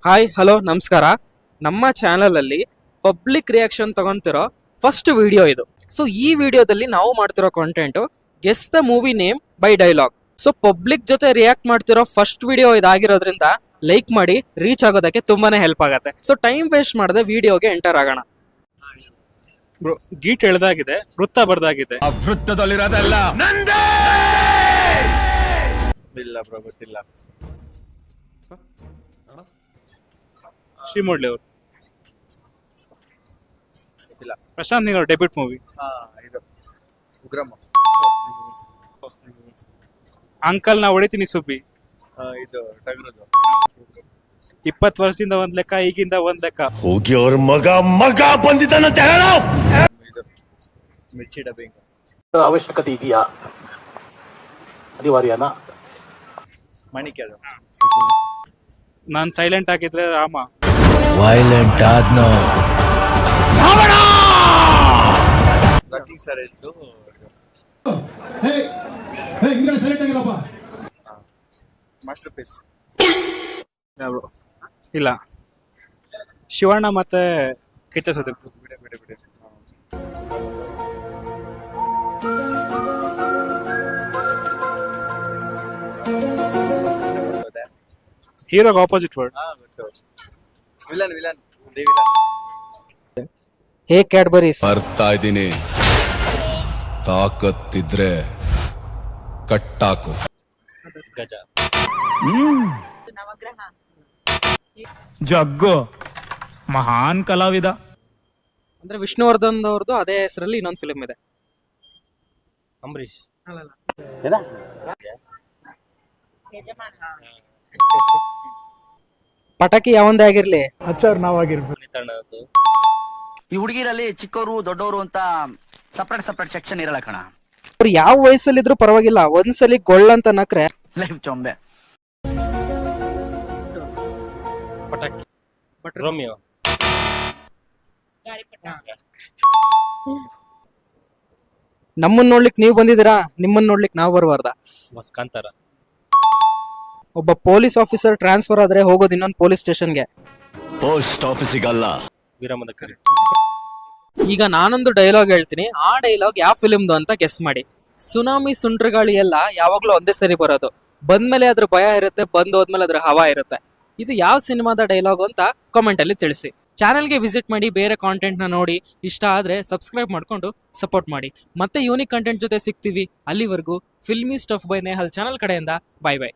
Hi hello ನಮಸ್ಕಾರ. ನಮ್ಮ channel ಅಲ್ಲಿ ಪಬ್ಲಿಕ್ ರಿಯಾಕ್ಷನ್ ತಗೊಂತಿರೋ ಫಸ್ಟ್ ವಿಡಿಯೋ ಇದು. ಸೊ ಈ ವಿಡಿಯೋದಲ್ಲಿ ನಾವು ಮಾಡ್ತಿರೋ content guess the movie name by dialogue. So public ಜೊತೆ ರಿಯಾಕ್ಟ್ ಮಾಡ್ತಿರೋ ಫಸ್ಟ್ ವಿಡಿಯೋ ಇದಾಗಿರೋದ್ರಿಂದ ಲೈಕ್ ಮಾಡಿ, ರೀಚ್ ಆಗೋದಕ್ಕೆ ತುಂಬಾನೇ ಹೆಲ್ಪ್ ಆಗುತ್ತೆ. ಸೊ ಟೈಮ್ ವೇಸ್ಟ್ ಮಾಡದೆ ವಿಡಿಯೋಗೆ ಎಂಟರ್ ಆಗೋಣ. ಗೀಟ್ ಎಳ್ದಾಗಿದೆ, ವೃತ್ತ ಬರ್ದಾಗಿದೆ. ವೃತ್ತದಲ್ಲಿರೋದಲ್ಲ ಇಲ್ಲ ಬ್ರೋ, ಗೊತ್ತಿಲ್ಲ. ಶ್ರೀಮೂರ್ತಿ ಅವರು. ಗೊತ್ತಿಲ್ಲ. Prashanth Neel debut movie. ಇದು ಉಗ್ರಮ್ಮ. ಅಂಕಲ್ ನಾ ಹೊಡಿತೀನಿ ಸುಬ್ಬಿ. ಇದು ಟಗರದು. 20 ವರ್ಷದಿಂದ ಒಂದ್ ಲೆಕ್ಕ, ಈಗಿಂದ ಒಂದ್ ಲೆಕ್ಕ. ಹೋಗಿ ಅವ್ರ ಮಗ ಬಂದಿದ್ದಾನಂತ ಹೇಳೋ. ಇದು ಮಿರ್ಚಿ ಡಬ್ಬಿಂಗ್. ಅವಶ್ಯಕತೆ ಇದೆಯಾ, ಅನಿವಾರ್ಯನಾ? ಮಣಿಕೆ ಅದು. ನಾನ್ ಸೈಲೆಂಟ್ ಆಗಿದ್ರೆ ರಾಮ. ವೈಲೆಂಟ್ ಆದ್ನೋ ರನ್ನಿಂಗ್ ಸರ್ ಎಷ್ಟು ಮಾಸ್ಟರ್ ಪೀಸ್. ಇಲ್ಲ, ಶಿವಣ್ಣ ಮತ್ತೆ ಕಿಚ್ಚ ಸುದೀಪ್. ಬಿಡಿ. ಹೀರೋಗೆ ಆಪೋಸಿಟ್ ವರ್ಡ್. ಗೊತ್ತು. ವಿಲನ್. ಹೇ ಕ್ಯಾಡ್ಬರೀಸ್, ಬರ್ತಾ ಇದ್ದೀನಿ, ತಾಕತ್ತಿದ್ರೆ ಕಟ್ಟಾಕು. ಗಜ. ಜಗ್ಗು ಮಹಾನ್ ಕಲಾವಿದ. ಅಂದ್ರೆ ವಿಷ್ಣುವರ್ಧನ್ ಅವ್ರದ್ದು ಅದೇ ಹೆಸರಲ್ಲಿ ಇನ್ನೊಂದು ಫಿಲ್ಮ್ ಇದೆ. ಅಂಬರೀಶ್. ಪಟಾಕಿ ಯಾವಂದೇ ಆಗಿರ್ಲಿ, ಈ ಹುಡುಗಿರಲ್ಲಿ ಚಿಕ್ಕವರು ದೊಡ್ಡವರು ಅಂತ ಸಪ್ರೇಟ್ ಸೆಕ್ಷನ್ ಇರಲ್ಲ ಕಣ. ಅವ್ರು ಯಾವ ವಯಸ್ಸಲ್ಲಿದ್ರು ಪರವಾಗಿಲ್ಲ, ಒಂದ್ಸಲಿ ಗೊಳ್ಳಂತ ನಕ್ರೆ ಲೈಫ್ ಚೊಂಬೆ. ಪಟಾಕಿ. ರೋಮಿಯೋ. ನಮ್ಮನ್ನ ನೋಡ್ಲಿಕ್ ನೀವು ಬಂದಿದ್ದೀರಾ, ನಿಮ್ಮನ್ನ ನೋಡ್ಲಿಕ್ ನಾವು ಬರಬಾರ್ದ? ಕಾಂತಾರ. ಒಬ್ಬ ಪೊಲೀಸ್ ಆಫೀಸರ್ ಟ್ರಾನ್ಸ್ಫರ್ ಆದ್ರೆ ಹೋಗೋದು ಇನ್ನೊಂದು ಪೊಲೀಸ್ ಸ್ಟೇಷನ್ಗೆ. ಪೋಸ್ಟ್ ಆಫೀಸಿಗಲ್ಲ. ವೀರಮದಕರಿ. ಈಗ ನಾನೊಂದು ಡೈಲಾಗ್ ಹೇಳ್ತೀನಿ, ಆ ಡೈಲಾಗ್ ಯಾವ ಫಿಲ್ಮ್ದು ಅಂತ ಗೆಸ್ ಮಾಡಿ. ಸುನಾಮಿ ಸುಂಟ್ರಗಾಳಿ ಎಲ್ಲ ಯಾವಾಗ್ಲೂ ಒಂದೇ ಸರಿ ಬರೋದು. ಬಂದ್ಮೇಲೆ ಅದ್ರ ಭಯ ಇರುತ್ತೆ, ಬಂದ್ ಹೋದ್ಮೇಲೆ ಅದ್ರ ಹವಾ ಇರುತ್ತೆ. ಇದು ಯಾವ ಸಿನಿಮಾದ ಡೈಲಾಗ್ ಅಂತ ಕಾಮೆಂಟ್ ಅಲ್ಲಿ ತಿಳಿಸಿ. ಚಾನೆಲ್ಗೆ ವಿಸಿಟ್ ಮಾಡಿ, ಬೇರೆ ಕಾಂಟೆಂಟ್ ನ ನೋಡಿ. ಇಷ್ಟ ಆದ್ರೆ ಸಬ್ಸ್ಕ್ರೈಬ್ ಮಾಡ್ಕೊಂಡು ಸಪೋರ್ಟ್ ಮಾಡಿ. ಮತ್ತೆ ಯೂನಿಕ್ ಕಂಟೆಂಟ್ ಜೊತೆ ಸಿಗ್ತೀವಿ. ಅಲ್ಲಿವರೆಗೂ filmy stuff by Nehal channel ಕಡೆಯಿಂದ ಬಾಯ್ ಬಾಯ್.